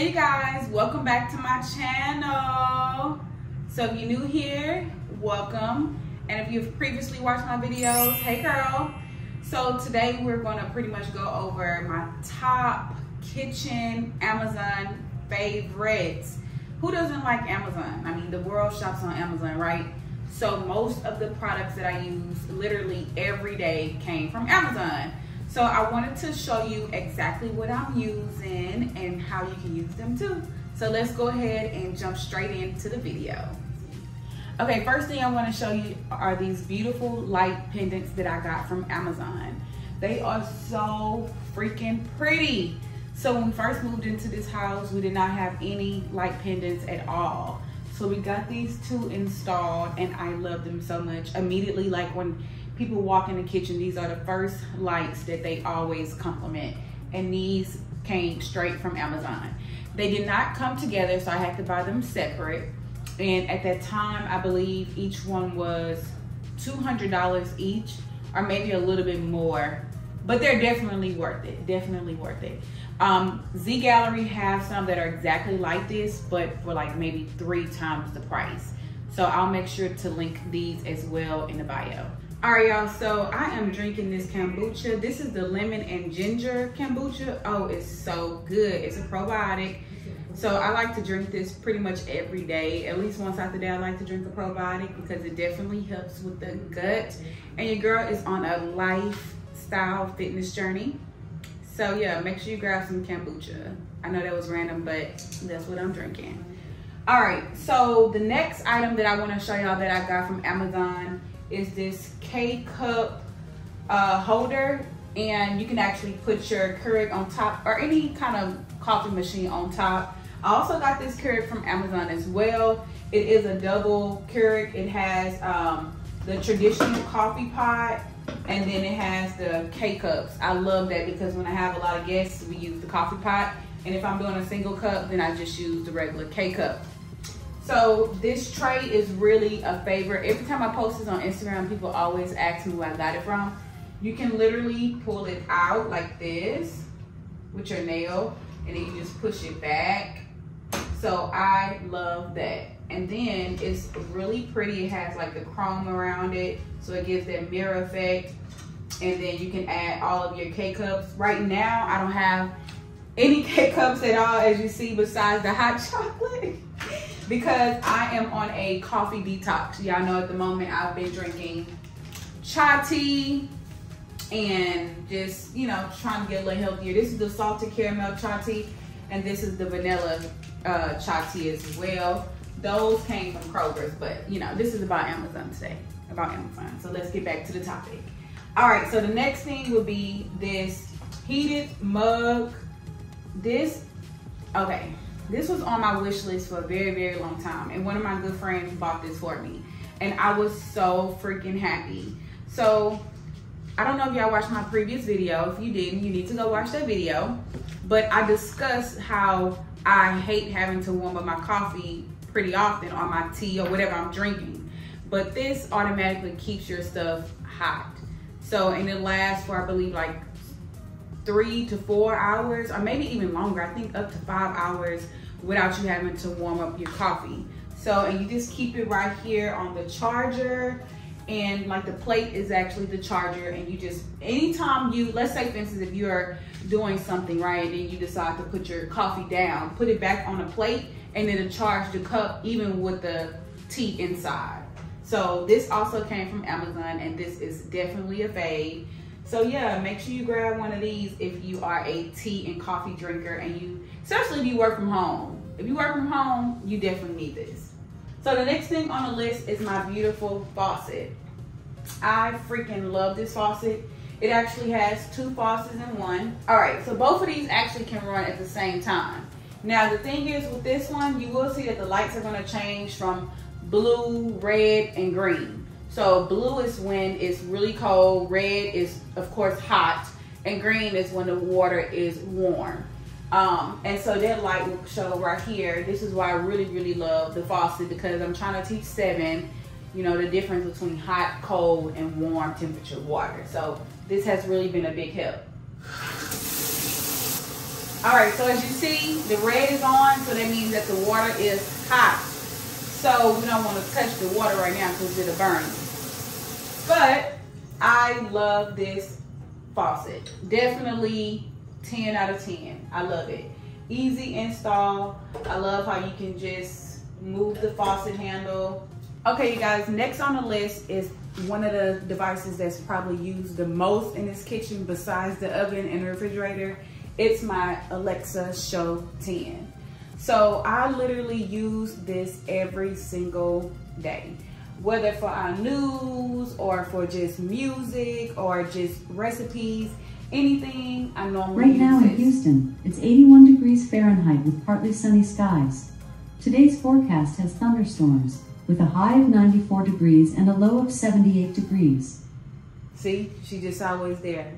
Hey you guys, welcome back to my channel. So if you're new here, welcome. And if you've previously watched my videos, hey girl. So today we're gonna pretty much go over my top kitchen Amazon favorites. Who doesn't like Amazon? I mean, the world shops on Amazon, right? So most of the products that I use literally every day came from Amazon. So I wanted to show you exactly what I'm using and how you can use them too. So let's go ahead and jump straight into the video. Okay, first thing I want to show you are these beautiful light pendants that I got from Amazon. They are so freaking pretty. So when we first moved into this house, we did not have any light pendants at all. So we got these two installed and I love them so much. Immediately, like when people walk in the kitchen, these are the first lights that they always compliment. And these came straight from Amazon. They did not come together, so I had to buy them separate. And at that time, I believe each one was $200 each, or maybe a little bit more. But they're definitely worth it, definitely worth it. Z Gallery have some that are exactly like this, but for like maybe 3 times the price. So I'll make sure to link these as well in the bio. All right, y'all, so I am drinking this kombucha. This is the lemon and ginger kombucha. Oh, it's so good. It's a probiotic. So I like to drink this pretty much every day. At least once out the day, I like to drink a probiotic because it definitely helps with the gut. And your girl is on a lifestyle fitness journey. So yeah, make sure you grab some kombucha. I know that was random, but that's what I'm drinking. All right, so the next item that I want to show y'all that I got from Amazon is this K-cup holder, and you can actually put your Keurig on top or any kind of coffee machine on top. I also got this Keurig from Amazon as well. It is a double Keurig. It has the traditional coffee pot, and then it has the K-cups. I love that because when I have a lot of guests, we use the coffee pot, and if I'm doing a single cup, then I just use the regular K-cup. So this tray is really a favorite. Every time I post this on Instagram, people always ask me where I got it from. You can literally pull it out like this with your nail, and then you just push it back. So I love that. And then it's really pretty. It has like the chrome around it, so it gives that mirror effect. And then you can add all of your K-cups. Right now, I don't have any K-cups at all, as you see, besides the hot chocolate. Because I am on a coffee detox. Y'all know at the moment I've been drinking chai tea and just, you know, trying to get a little healthier. This is the salted caramel chai tea, and this is the vanilla chai tea as well. Those came from Kroger's, but you know, this is about Amazon today, about Amazon. So let's get back to the topic. All right, so the next thing would be this heated mug. This was on my wish list for a very, very long time. And one of my good friends bought this for me. And I was so freaking happy. So, I don't know if y'all watched my previous video. If you didn't, you need to go watch that video. But I discussed how I hate having to warm up my coffee pretty often, or my tea, or whatever I'm drinking. But this automatically keeps your stuff hot. So, and it lasts for, I believe, like 3 to 4 hours, or maybe even longer. I think up to 5 hours without you having to warm up your coffee. So, and you just keep it right here on the charger, and like the plate is actually the charger, and you just, anytime you, let's say for instance, if you're doing something, right, and you decide to put your coffee down, put it back on a plate, and then to charge the cup even with the tea inside. So this also came from Amazon, and this is definitely a fave. So yeah, make sure you grab one of these if you are a tea and coffee drinker, and you, especially if you work from home. If you work from home, you definitely need this. So the next thing on the list is my beautiful faucet. I freaking love this faucet. It actually has 2 faucets in one. All right, so both of these actually can run at the same time. Now the thing is with this one, you will see that the lights are gonna change from blue, red, and green. So blue is when it's really cold, red is of course hot, and green is when the water is warm. And so that light will show right here. This is why I really, really love the faucet, because I'm trying to teach 7, you know, the difference between hot, cold, and warm temperature water. So this has really been a big help. All right, so as you see, the red is on, so that means that the water is hot. So we don't want to touch the water right now because it'll burn. But I love this faucet. Definitely 10 out of 10. I love it. Easy install. I love how you can just move the faucet handle. Okay, you guys, next on the list is one of the devices that's probably used the most in this kitchen besides the oven and the refrigerator. It's my Alexa Show 10. So I literally use this every single day, whether for our news or for just music or just recipes, anything I normally use. Right now in Houston, it's 81 degrees Fahrenheit with partly sunny skies. Today's forecast has thunderstorms with a high of 94 degrees and a low of 78 degrees. See, she just always there.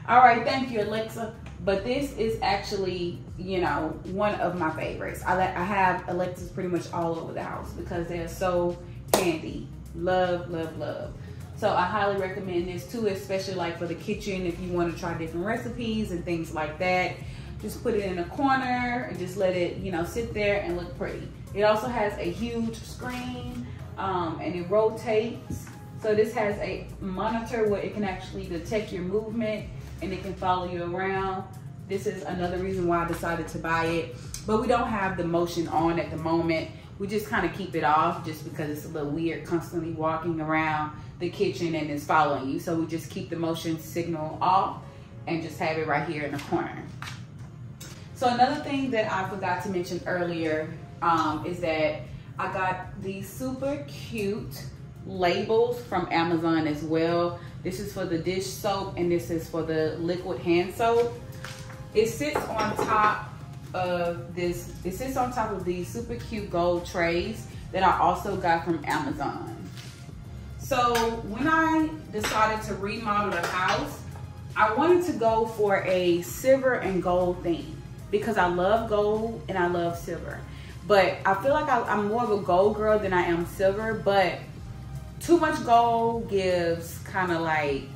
All right, thank you, Alexa. But this is actually, you know, one of my favorites. I have Alexas pretty much all over the house because they're so handy. Love, love, love. So I highly recommend this too, especially like for the kitchen if you want to try different recipes and things like that. Just put it in a corner and just let it, you know, sit there and look pretty. It also has a huge screen and it rotates. So this has a monitor where it can actually detect your movement and it can follow you around. This is another reason why I decided to buy it. But we don't have the motion on at the moment. We just kind of keep it off just because it's a little weird constantly walking around the kitchen and it's following you. So we just keep the motion signal off and just have it right here in the corner. So another thing that I forgot to mention earlier is that I got these super cute labels from Amazon as well. This is for the dish soap and this is for the liquid hand soap. It sits on top of this, it sits on top of these super cute gold trays that I also got from Amazon. So when I decided to remodel the house, I wanted to go for a silver and gold theme because I love gold and I love silver. But I feel like I'm more of a gold girl than I am silver, but too much gold gives kind of like,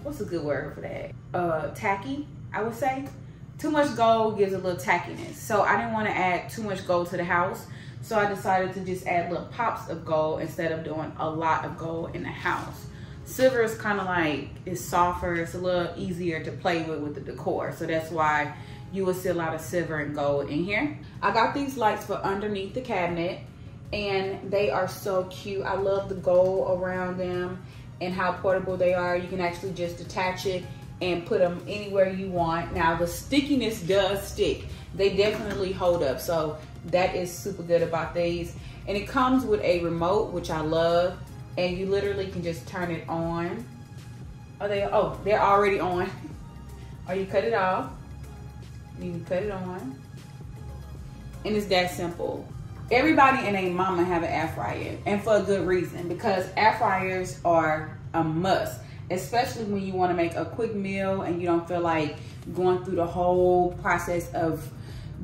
what's a good word for that? Tacky, I would say. Too much gold gives a little tackiness. So I didn't want to add too much gold to the house. So I decided to just add little pops of gold instead of doing a lot of gold in the house. Silver is kind of like, it's softer. It's a little easier to play with the decor. So that's why you will see a lot of silver and gold in here. I got these lights for underneath the cabinet and they are so cute. I love the gold around them and how portable they are. You can actually just detach it and put them anywhere you want. Now the stickiness does stick. They definitely hold up. So that is super good about these. And it comes with a remote, which I love. And you literally can just turn it on. Oh, they're already on. Or you cut it off. You can cut it on. And it's that simple. Everybody and their mama have an air fryer, and for a good reason, because air fryers are a must, especially when you want to make a quick meal and you don't feel like going through the whole process of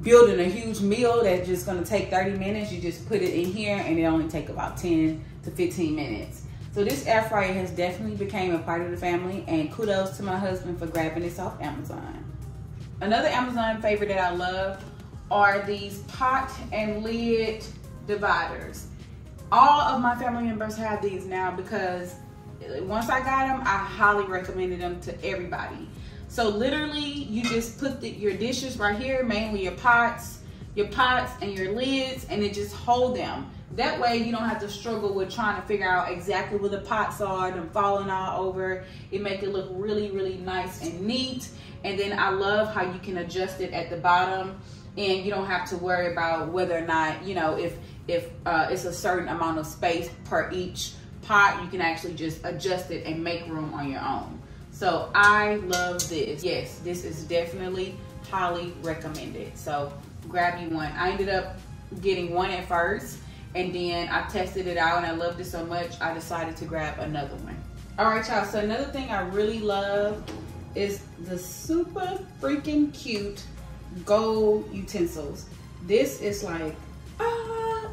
building a huge meal that's just going to take 30 minutes. You just put it in here and it only take about 10 to 15 minutes. So this air fryer has definitely became a part of the family, and kudos to my husband for grabbing this off Amazon. Another Amazon favorite that I love are these pot and lid dividers. All of my family members have these now because once I got them, I highly recommended them to everybody. So literally you just put your dishes right here, mainly your pots and your lids, and it just hold them. That way you don't have to struggle with trying to figure out exactly where the pots are, them falling all over. It make it look really, really nice and neat. And then I love how you can adjust it at the bottom, and you don't have to worry about whether or not, you know, if it's a certain amount of space per each pot. You can actually just adjust it and make room on your own. So I love this. Yes, this is definitely highly recommended. So grab you one. I ended up getting one at first, and then I tested it out and I loved it so much I decided to grab another one. All right, y'all, so another thing I really love is the super freaking cute gold utensils. This is like,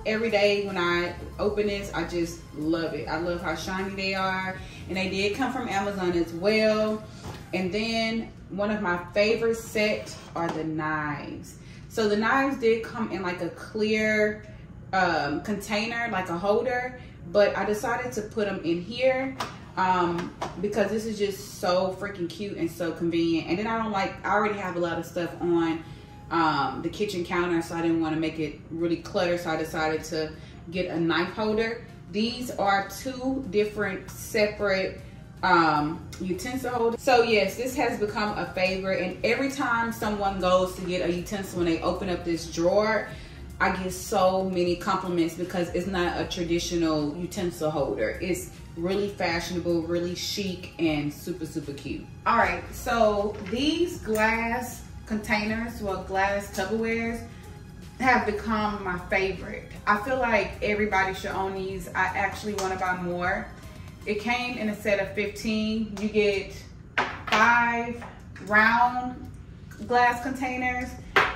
every day when I open this, I just love it. I love how shiny they are, and they did come from Amazon as well. And then one of my favorite set are the knives. So the knives did come in like a clear container, like a holder, but I decided to put them in here because this is just so freaking cute and so convenient. And then I already have a lot of stuff on the kitchen counter, so I didn't want to make it really cluttered, so I decided to get a knife holder. These are two different separate utensil holders. So yes, this has become a favorite, and every time someone goes to get a utensil, when they open up this drawer, I get so many compliments because it's not a traditional utensil holder. It's really fashionable, really chic, and super, super cute. All right, so these glass containers, well, glass Tupperwares, have become my favorite. I feel like everybody should own these. I actually want to buy more. It came in a set of 15. You get 5 round glass containers,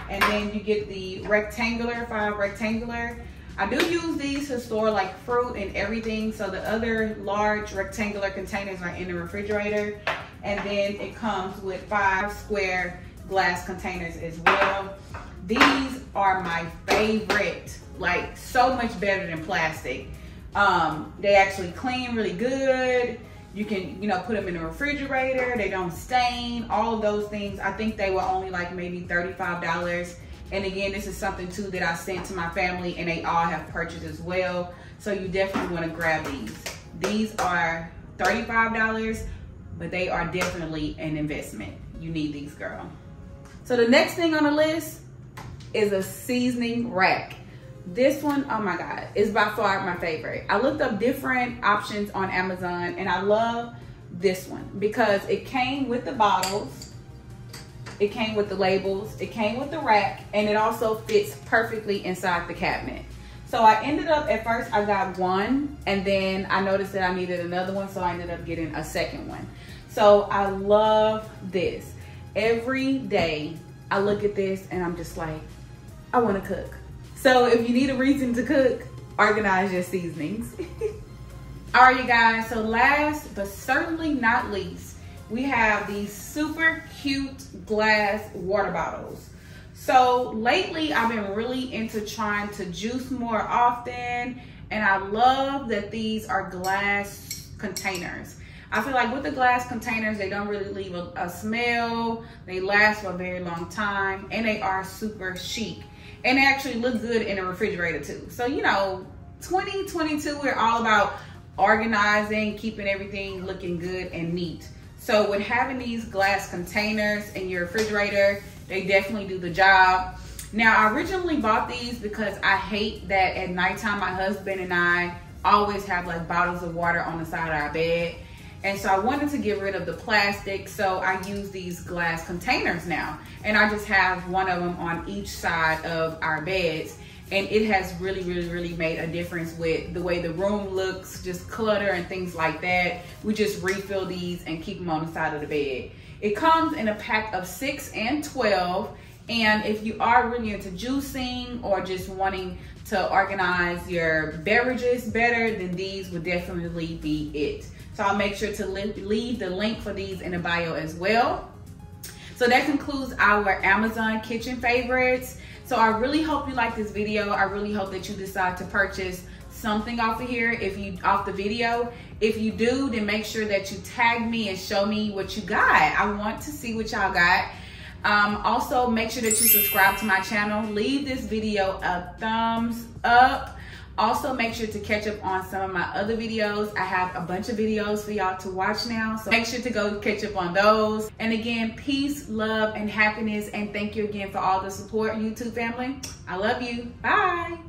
and then you get the rectangular, 5 rectangular. I do use these to store like fruit and everything, so the other large rectangular containers are in the refrigerator. And then it comes with 5 square glass containers as well. These are my favorite, like so much better than plastic. They actually clean really good. You can, you know, put them in the refrigerator. They don't stain, all of those things. I think they were only like maybe $35. And again, this is something too that I sent to my family, and they all have purchased as well. So you definitely want to grab these. These are $35, but they are definitely an investment. You need these, girl. So the next thing on the list is a seasoning rack. This one, oh my God, is by far my favorite. I looked up different options on Amazon, and I love this one because it came with the bottles, it came with the labels, it came with the rack, and it also fits perfectly inside the cabinet. So I ended up, at first I got one, and then I noticed that I needed another one, so I ended up getting a second one. So I love this. Every day I look at this and I'm just like, I want to cook. So if you need a reason to cook, organize your seasonings. All right, you guys, so last but certainly not least, we have these super cute glass water bottles. So lately I've been really into trying to juice more often, and I love that these are glass containers. I feel like with the glass containers, they don't really leave a smell, they last for a very long time, and they are super chic. And they actually look good in a refrigerator too. So, you know, 2022, we're all about organizing, keeping everything looking good and neat. So with having these glass containers in your refrigerator, they definitely do the job. Now, I originally bought these because I hate that at nighttime, my husband and I always have like bottles of water on the side of our bed. And so I wanted to get rid of the plastic, so I use these glass containers now. And I just have one of them on each side of our beds. And it has really, really, really made a difference with the way the room looks, just clutter and things like that. We just refill these and keep them on the side of the bed. It comes in a pack of 6 and 12. And if you are really into juicing or just wanting to organize your beverages better, then these would definitely be it. So I'll make sure to leave the link for these in the bio as well. So that concludes our Amazon kitchen favorites. So I really hope you like this video. I really hope that you decide to purchase something off of here, off the video. If you do, then make sure that you tag me and show me what you got. I want to see what y'all got. Also, make sure that you subscribe to my channel. Leave this video a thumbs up. Also, make sure to catch up on some of my other videos. I have a bunch of videos for y'all to watch now, so make sure to go catch up on those. And again, peace, love, and happiness, and thank you again for all the support, YouTube family. I love you. Bye.